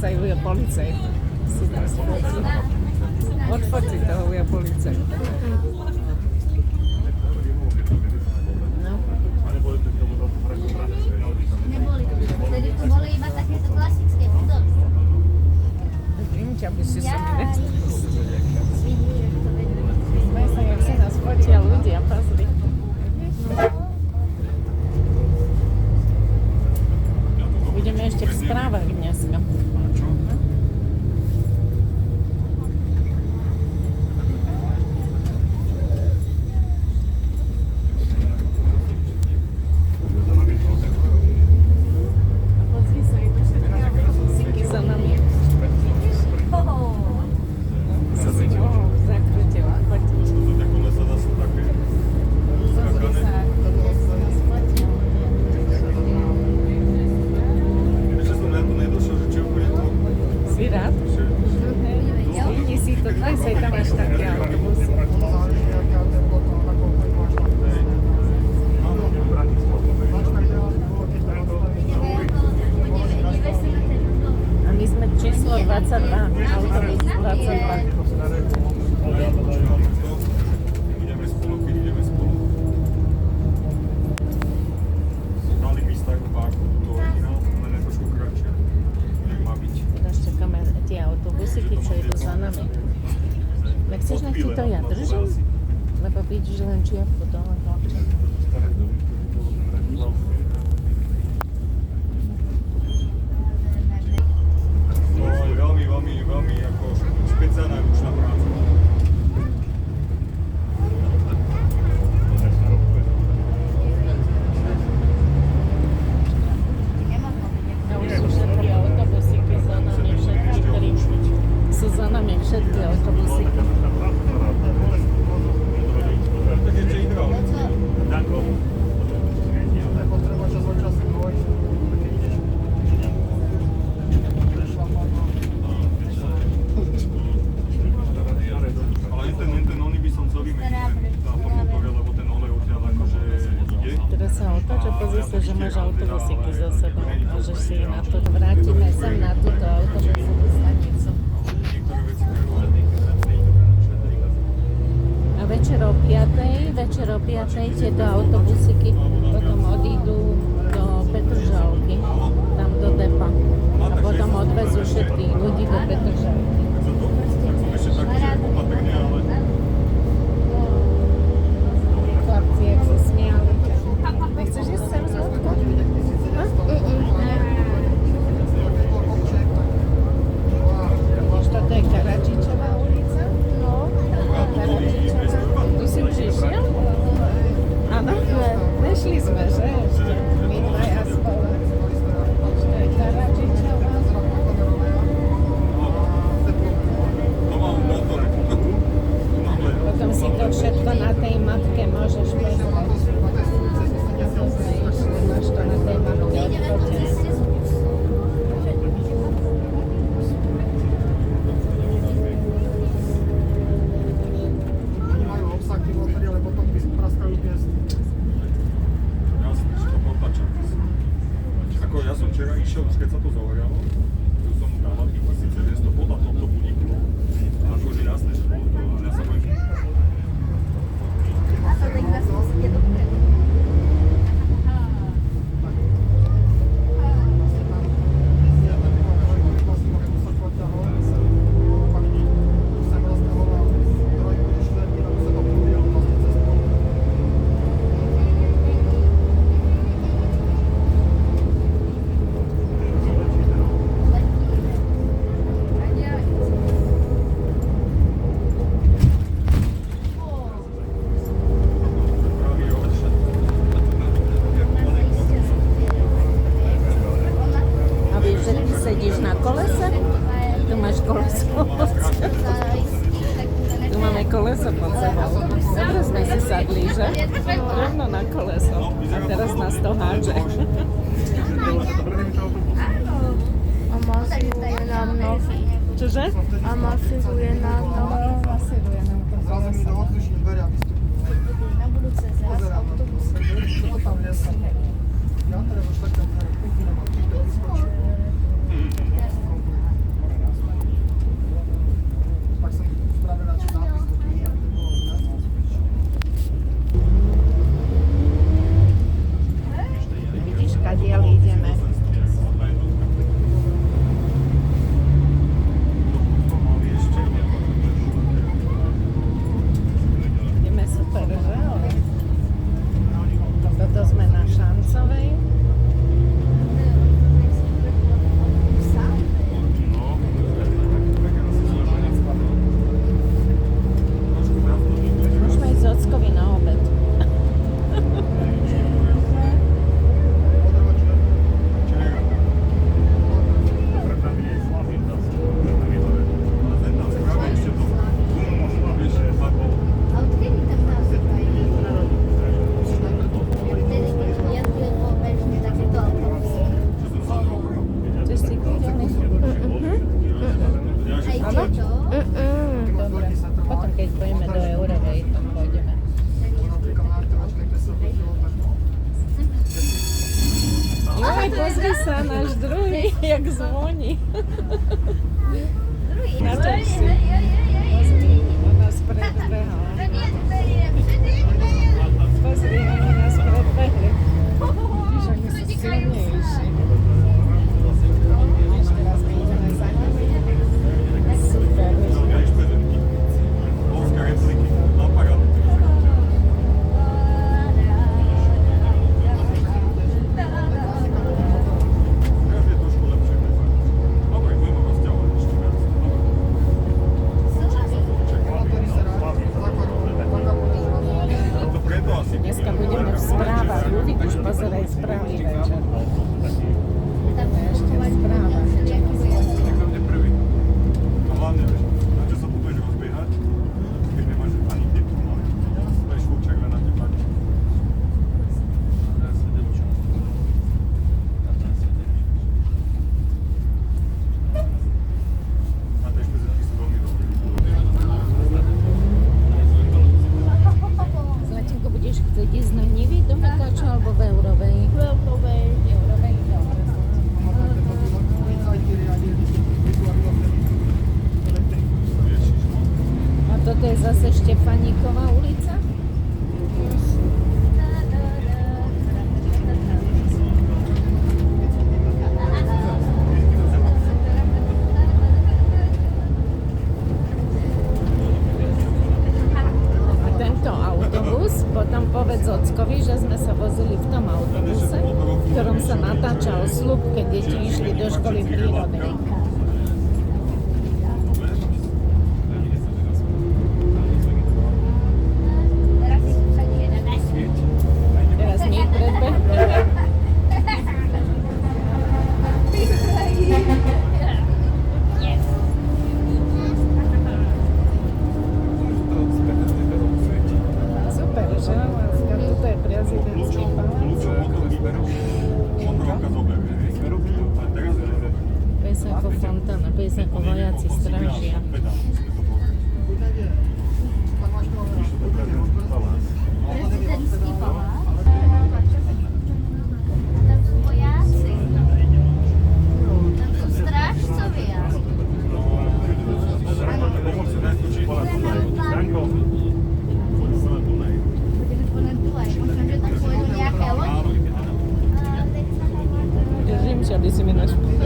sa ju je policajt. Si nás fotí. Odfotí toho je policajt. Neboli. Vtedy tu boli iba takéto klasické budovy. Vidím ťa, by si sa mi nechcel. Vidíš, to vedú. Daj sa, jak sa nás fotia ľudia, pozri. Budeme ešte v správach dneska. Číslo 22, autobus 22. Ideme spolu, keď ideme spolu. Dali mi tak v páku, to originál, len je trošku kratšie. Jak má byť. Teraz čakáme tie autobusiky, čo idú za nami. Tak chceš, nech ti to ja držím? Lebo vidíš len čiapku dole. Veľmi ako špeciálna ručná práca. A už sú všetky autobusíky za nami, všetky, ktorí sú za nami všetky autobusíky. Tak ešte igral. Teraz sa otáča, pozri sa, že máš autobusíky za sebou. Môžeš si na to. Vrátime sem na túto autobusovú stanicu. A večer o 5:00 tieto autobusíky potom odídu do Petržalky, tam do depa. A potom odvezú všetkých ľudí do Petržalky. Chlapci, jak sa smiali. Nechceš ísť sem zľadko? Toto je Karadžičová ulica? No. Karadžičová. Tu si už išiel? Áno? Nešli sme, že? Ešte. My dvaja spolu. To je Karadžičová. Potom si to všetko na tej mapke môžeš pozrieť. Ako sme išli, máš to na tej mapke odfotené. Ja som včera išiel, už keď sa to zahorialo, tu som mu dával 1900 podľa tohto budíku. Akože jasné, že bolo to, ja sa bojím. A to tak vás musíte dopredu. Sedíš na kolese? Tu máš koleso pod sebou. Tu máme koleso pod sebou. Dobre sme si sadli, že? Rovno na koleso. A teraz nás to hádže. A masíruje nám nohy. Čože? A masíruje nám nohy. Masíruje nám to koleso. Na budúce zraz autobus. odtiaľ ideme. Ideme super, že? Ale toto sme na Šancovej. Môžeme ísť z Ockovi na obed. A odkedy tam nazývajú? Vtedy, keď jazdil po bežne takéto autobusy. Chceš si kúdený? Aj tieto. Dobre. Potom, keď pôjdeme do Eurovej, tam pôjdeme. Joj, pozri sa, náš druhý, jak zvoní. Druhý. Natoč si. Pozri, on nás predbehol. Pozri, oni nás predbehli. Vidíš, oni sú silnejší. Vidíš, teraz my ideme za nimi. Super. Dneska budeme v správach. Uvidíš, pozeraj správy večer. Tam To je ešte správa. Hlavne, na čo sa budeš rozbiehať, keď nemáš ani typ, budeš fúčak len na teba. A tie špezetky sú veľmi dobré. Zlatinko, budeš chcieť ísť na Nivy do Mekáča alebo v Eurovej? V Eurovej. Eurovej, dobre. A toto je zase Štefaníková ulica? A tento autobus, potom povedz ockovi, že sme sa vozili v tom autobuse, v ktorom sa natáčal sľub, keď deti išli do školy prírody. Teraz my ich predbehneme. Super, že? Láska, tuto je prezidentský palác. Motorovka zoberie, hej? A teraz je zoberie. Pes ako fontána, pes ako vojaci strážia. Prezidentský palác. Tam sú vojáci. Tam sú strážcovia. Budeme ponad Dunaj. Možno, že tam pôjdu nejaké lodi. Držím ťa, aby si mi našpil.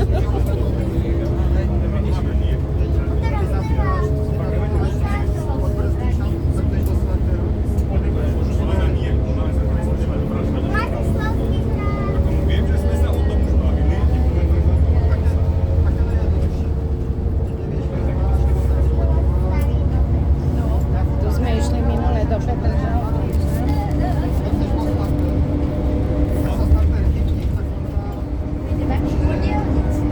Viem, že sme sa o tom už bavili. Tu sme išli minule do Petržalky. Ideme k diaľnici.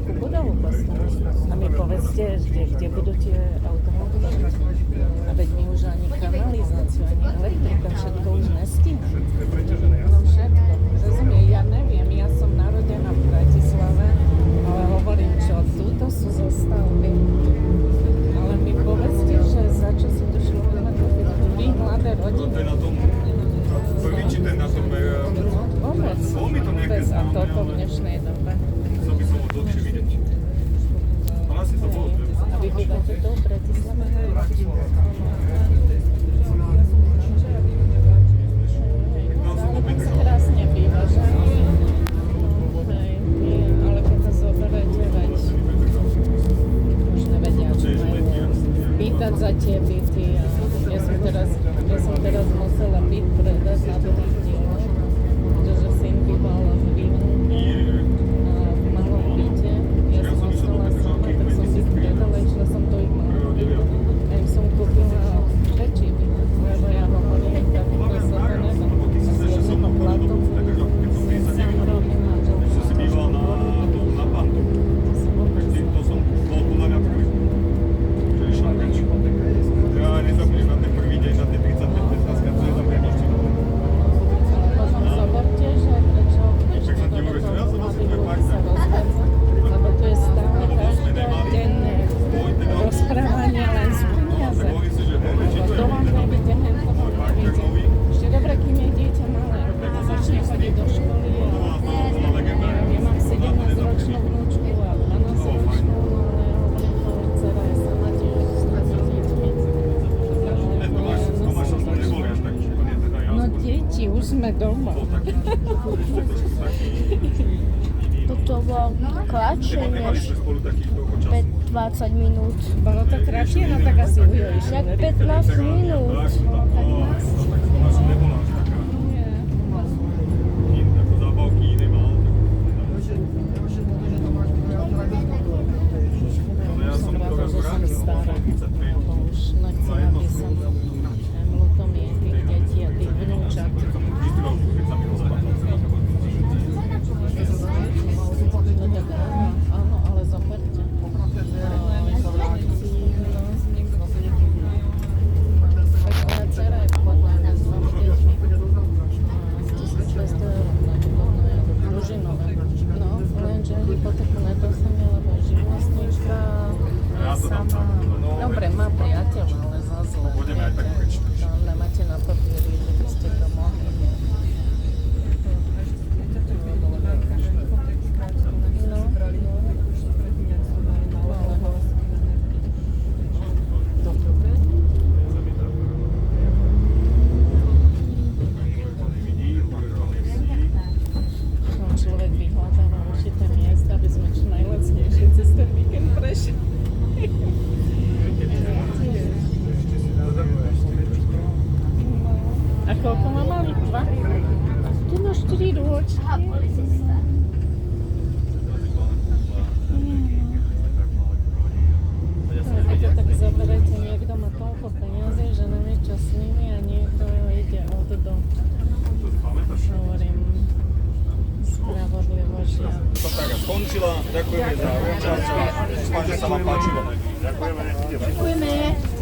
veľkú budovu postaviť. A mi povedzte, kde budú tie automobily. A veď my už ani kanalizáciu, ani elektrika, všetko už nestíha. No všetko. Rozumie, ja neviem, ja som narodená v Bratislave, ale hovorím, čo túto sú zostavby. Ale mi povedzte, že za čo si to človek kúpiť? Vy, mladé rodiny. To je na tom prvý, či ten na tom... Vôbec. Vôbec. A toto v dnešnej dobe. Chcel by som ho dlhšie vidieť. Ale asi to bolo. A vy bývate tu v Bratislave? Ale tam sa krásne býva, že? Hej, nie, ale keď to zoberete, veď už nevedia, čo majú pýtať za tie byty. A ja som teraz musela byt predať na druhý diel, pretože syn býval v vývnúku a v malom byte. Ja som ostala sama, tak som byt predala, išla som do ich malého bytu a im som kúpila väčší byt, lebo ja hovorím, tak to sa to nedá. Z jedného platu sám robím a to. Ešte si býval na Pantu. To som bol podľa mňa prvý. Že išiel preč. Ja nezabudnem na ten prvý deň, na tie 35-15, to nezabudnem ešte. Potom zoberte, že prečo v dnešnej dobe to mladí ľudia sa rozvedza, lebo tu je stále každodenné rozprávanie len z peniaze. To vám nevíte, hento vám nevíte. Ešte dobre, kým je dieťa malé, začne chodiť do školy a ja mám 17-ročnú vnúčku a 12-ročnú, ale hovorím, to dcera je sama tiež s deťmi. No deti, už sme doma. Toto bolo kratšie než 20 minút. Bolo to kratšie, no tak asi Ujo išiel. Jak 15 minút. Ja som Rada, že som stará, lebo už nechcem, aby som mlutom je tých detí a tých vnúčat. No tak áno, ale zoberte. Moja dcera je vhodná s 2 deťmi. 1200 eur na vhodné družinové. No, lenže hypotéku nedostanem, lebo je živnostníčka a sama. Dobre, má priateľa, ale za zle. To nemáte na papieri, že by ste to mohli. No, človek vyhľadáva určité miesta, aby sme čo najlacnejšie cez ten víkend prešli. A koľko má mali? 2? A ty máš 4 rôčky. Ako tak zoberete, niekto má toľko peniazy, že nevie čo s nimi a niekto ide od do. Hovorím, spravodlivo žiaľ. To tak skončila. Ďakujeme za účasť. Dúfam, že sa vám páčilo. Ďakujeme. Ďakujeme.